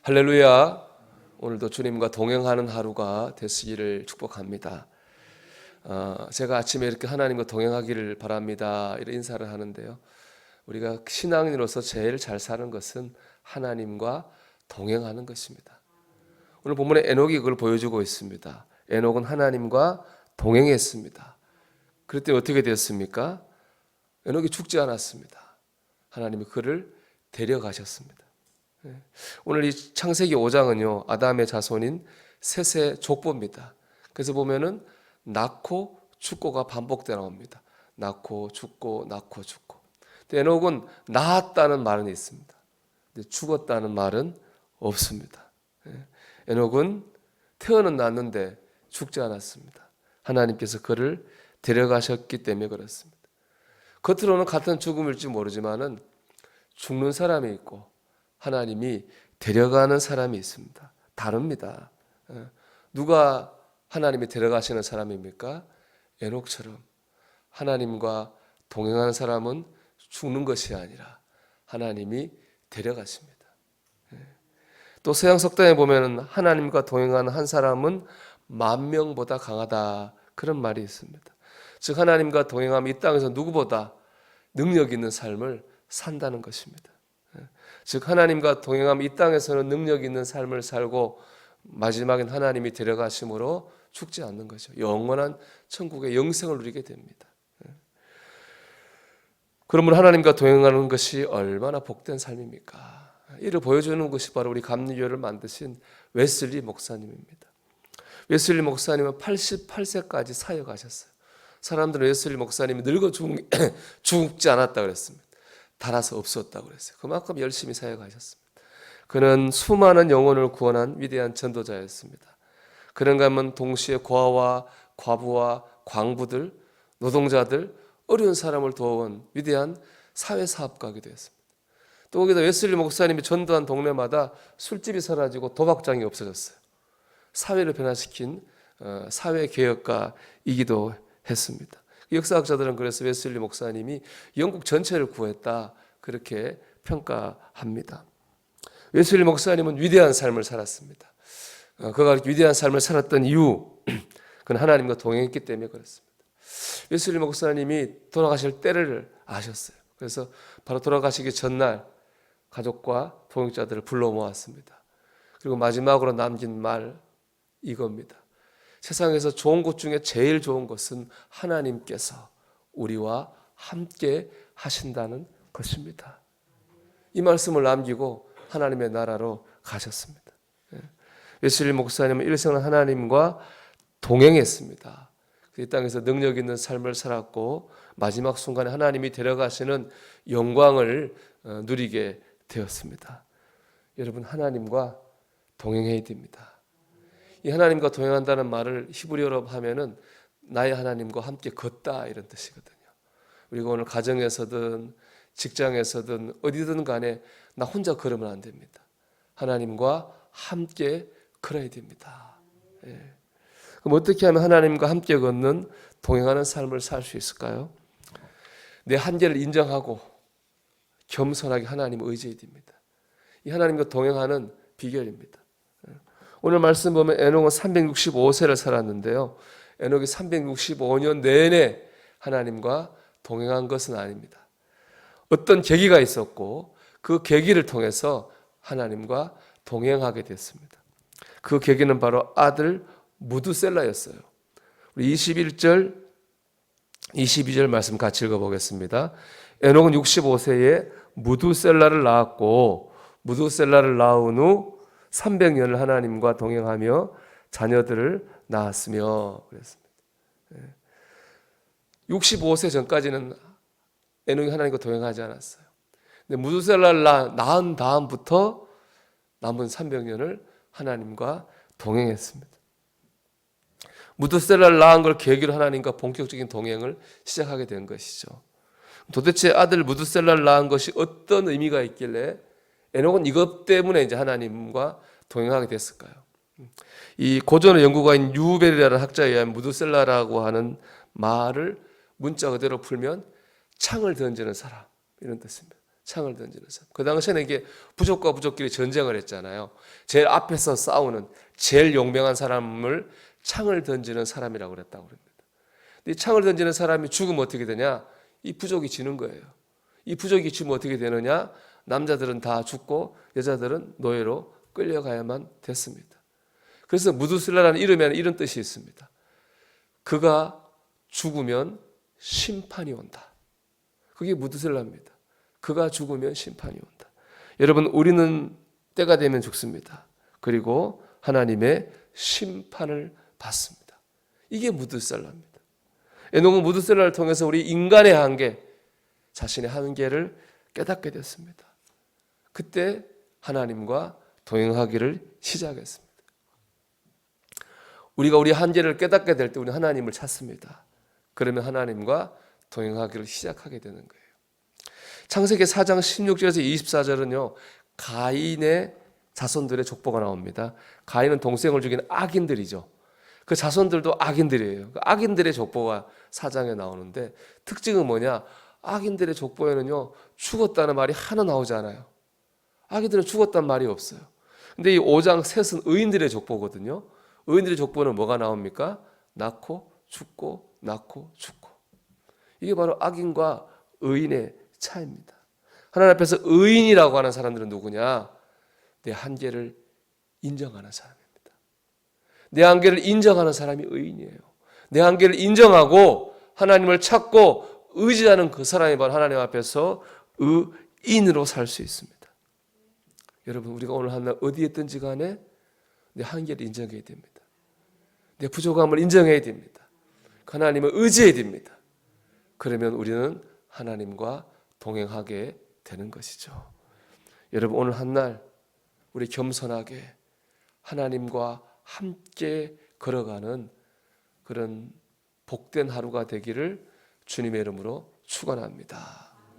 할렐루야. 오늘도 주님과 동행하는 하루가 되시기를 축복합니다. 제가 아침에 이렇게 하나님과 동행하기를 바랍니다 이런 인사를 하는데요, 우리가 신앙인으로서 제일 잘 사는 것은 하나님과 동행하는 것입니다. 오늘 본문에 에녹이 그걸 보여주고 있습니다. 에녹은 하나님과 동행했습니다. 그랬더니 어떻게 됐습니까? 에녹이 죽지 않았습니다. 하나님이 그를 데려가셨습니다. 오늘 이 창세기 5장은요 아담의 자손인 셋의 족보입니다. 그래서 보면은 낳고 죽고가 반복되어 나옵니다. 낳고 죽고 낳고 죽고. 에녹은 낳았다는 말은 있습니다. 근데 죽었다는 말은 없습니다. 에녹은 태어는 낳았는데 죽지 않았습니다. 하나님께서 그를 데려가셨기 때문에 그렇습니다. 겉으로는 같은 죽음일지 모르지만은 죽는 사람이 있고 하나님이 데려가는 사람이 있습니다. 다릅니다. 누가 하나님이 데려가시는 사람입니까? 에녹처럼 하나님과 동행하는 사람은 죽는 것이 아니라 하나님이 데려가십니다. 또 서양석당에 보면 하나님과 동행하는 한 사람은 10,000명보다 강하다, 그런 말이 있습니다. 즉 하나님과 동행하면 이 땅에서 누구보다 능력 있는 삶을 산다는 것입니다. 즉 하나님과 동행하면 이 땅에서는 능력 있는 삶을 살고 마지막엔 하나님이 데려가심으로 죽지 않는 거죠. 영원한 천국의 영생을 누리게 됩니다. 그러면 하나님과 동행하는 것이 얼마나 복된 삶입니까? 이를 보여주는 것이 바로 우리 감리교를 만드신 웨슬리 목사님입니다. 웨슬리 목사님은 88세까지 사역하셨어요. 사람들은 웨슬리 목사님이 늙어 죽지 않았다고 그랬습니다. 달아서 없었다고 그랬어요. 그만큼 열심히 사역하셨습니다. 그는 수많은 영혼을 구원한 위대한 전도자였습니다. 그런가 하면 동시에 고아와 과부와 광부들, 노동자들, 어려운 사람을 도와온 위대한 사회사업가이기도 했습니다. 또 거기다 웨슬리 목사님이 전도한 동네마다 술집이 사라지고 도박장이 없어졌어요. 사회를 변화시킨 사회개혁가이기도 했습니다. 역사학자들은 그래서 웨슬리 목사님이 영국 전체를 구했다, 그렇게 평가합니다. 웨슬리 목사님은 위대한 삶을 살았습니다. 그가 위대한 삶을 살았던 이유, 그는 하나님과 동행했기 때문에 그렇습니다. 웨슬리 목사님이 돌아가실 때를 아셨어요. 그래서 바로 돌아가시기 전날 가족과 동역자들을 불러 모았습니다. 그리고 마지막으로 남긴 말 이겁니다. 세상에서 좋은 것 중에 제일 좋은 것은 하나님께서 우리와 함께 하신다는 것입니다. 이 말씀을 남기고 하나님의 나라로 가셨습니다. 웨슬리 목사님은 일생을 하나님과 동행했습니다. 이 땅에서 능력 있는 삶을 살았고 마지막 순간에 하나님이 데려가시는 영광을 누리게 되었습니다. 여러분, 하나님과 동행해야 됩니다. 이 하나님과 동행한다는 말을 히브리어로 하면은 나의 하나님과 함께 걷다, 이런 뜻이거든요. 우리가 오늘 가정에서든 직장에서든 어디든 간에 나 혼자 걸으면 안 됩니다. 하나님과 함께 걸어야 됩니다. 그럼 어떻게 하면 하나님과 함께 걷는 동행하는 삶을 살 수 있을까요? 내 한계를 인정하고 겸손하게 하나님을 의지해야 됩니다. 이 하나님과 동행하는 비결입니다. 오늘 말씀 보면 에녹은 365세를 살았는데요, 에녹이 365년 내내 하나님과 동행한 것은 아닙니다. 어떤 계기가 있었고 그 계기를 통해서 하나님과 동행하게 됐습니다. 그 계기는 바로 아들 무두셀라였어요. 우리 21절 22절 말씀 같이 읽어보겠습니다. 에녹은 65세에 무두셀라를 낳았고 무두셀라를 낳은 후 300년을 하나님과 동행하며 자녀들을 낳았으며 그랬습니다. 65세 전까지는 에녹이 하나님과 동행하지 않았어요. 근데 무두셀라를 낳은 다음부터 남은 300년을 하나님과 동행했습니다. 무두셀라를 낳은 걸 계기로 하나님과 본격적인 동행을 시작하게 된 것이죠. 도대체 아들 무두셀라를 낳은 것이 어떤 의미가 있길래 에녹은 이것 때문에 이제 하나님과 동행하게 됐을까요? 이 고전의 연구가인 유벨이라는 학자에 의하면 무두셀라라고 하는 말을 문자 그대로 풀면 창을 던지는 사람, 이런 뜻입니다. 창을 던지는 사람. 그 당시에는 이게 부족과 부족끼리 전쟁을 했잖아요. 제일 앞에서 싸우는 제일 용맹한 사람을 창을 던지는 사람이라고 그랬다고 그럽니다. 근데 이 창을 던지는 사람이 죽으면 어떻게 되냐? 이 부족이 지는 거예요. 이 부족이 지면 어떻게 되느냐? 남자들은 다 죽고 여자들은 노예로 끌려가야만 됐습니다. 그래서 무두슬라라는 이름에는 이런 뜻이 있습니다. 그가 죽으면 심판이 온다. 그게 무두슬라입니다. 그가 죽으면 심판이 온다. 여러분, 우리는 때가 되면 죽습니다. 그리고 하나님의 심판을 받습니다. 이게 무두슬라입니다. 에녹은 무두슬라를 통해서 우리 인간의 한계, 자신의 한계를 깨닫게 됐습니다. 그때 하나님과 동행하기를 시작했습니다. 우리가 우리 한계를 깨닫게 될 때 우리는 하나님을 찾습니다. 그러면 하나님과 동행하기를 시작하게 되는 거예요. 창세기 4장 16절에서 24절은요, 가인의 자손들의 족보가 나옵니다. 가인은 동생을 죽인 악인들이죠. 그 자손들도 악인들이에요. 그 악인들의 족보가 4장에 나오는데 특징은 뭐냐? 악인들의 족보에는요, 죽었다는 말이 하나 나오지 않아요. 악인들은 죽었다는 말이 없어요. 근데 이 5장 셋은 의인들의 족보거든요. 의인들의 족보는 뭐가 나옵니까? 낳고 죽고 낳고 죽고. 이게 바로 악인과 의인의 차이입니다. 하나님 앞에서 의인이라고 하는 사람들은 누구냐? 내 한계를 인정하는 사람입니다. 내 한계를 인정하는 사람이 의인이에요. 내 한계를 인정하고 하나님을 찾고 의지하는 그 사람이 바로 하나님 앞에서 의인으로 살 수 있습니다. 여러분, 우리가 오늘 한날 어디에 있든지 간에 내 한계를 인정해야 됩니다. 내 부족함을 인정해야 됩니다. 하나님을 의지해야 됩니다. 그러면 우리는 하나님과 동행하게 되는 것이죠. 여러분, 오늘 한날 우리 겸손하게 하나님과 함께 걸어가는 그런 복된 하루가 되기를 주님의 이름으로 축원합니다.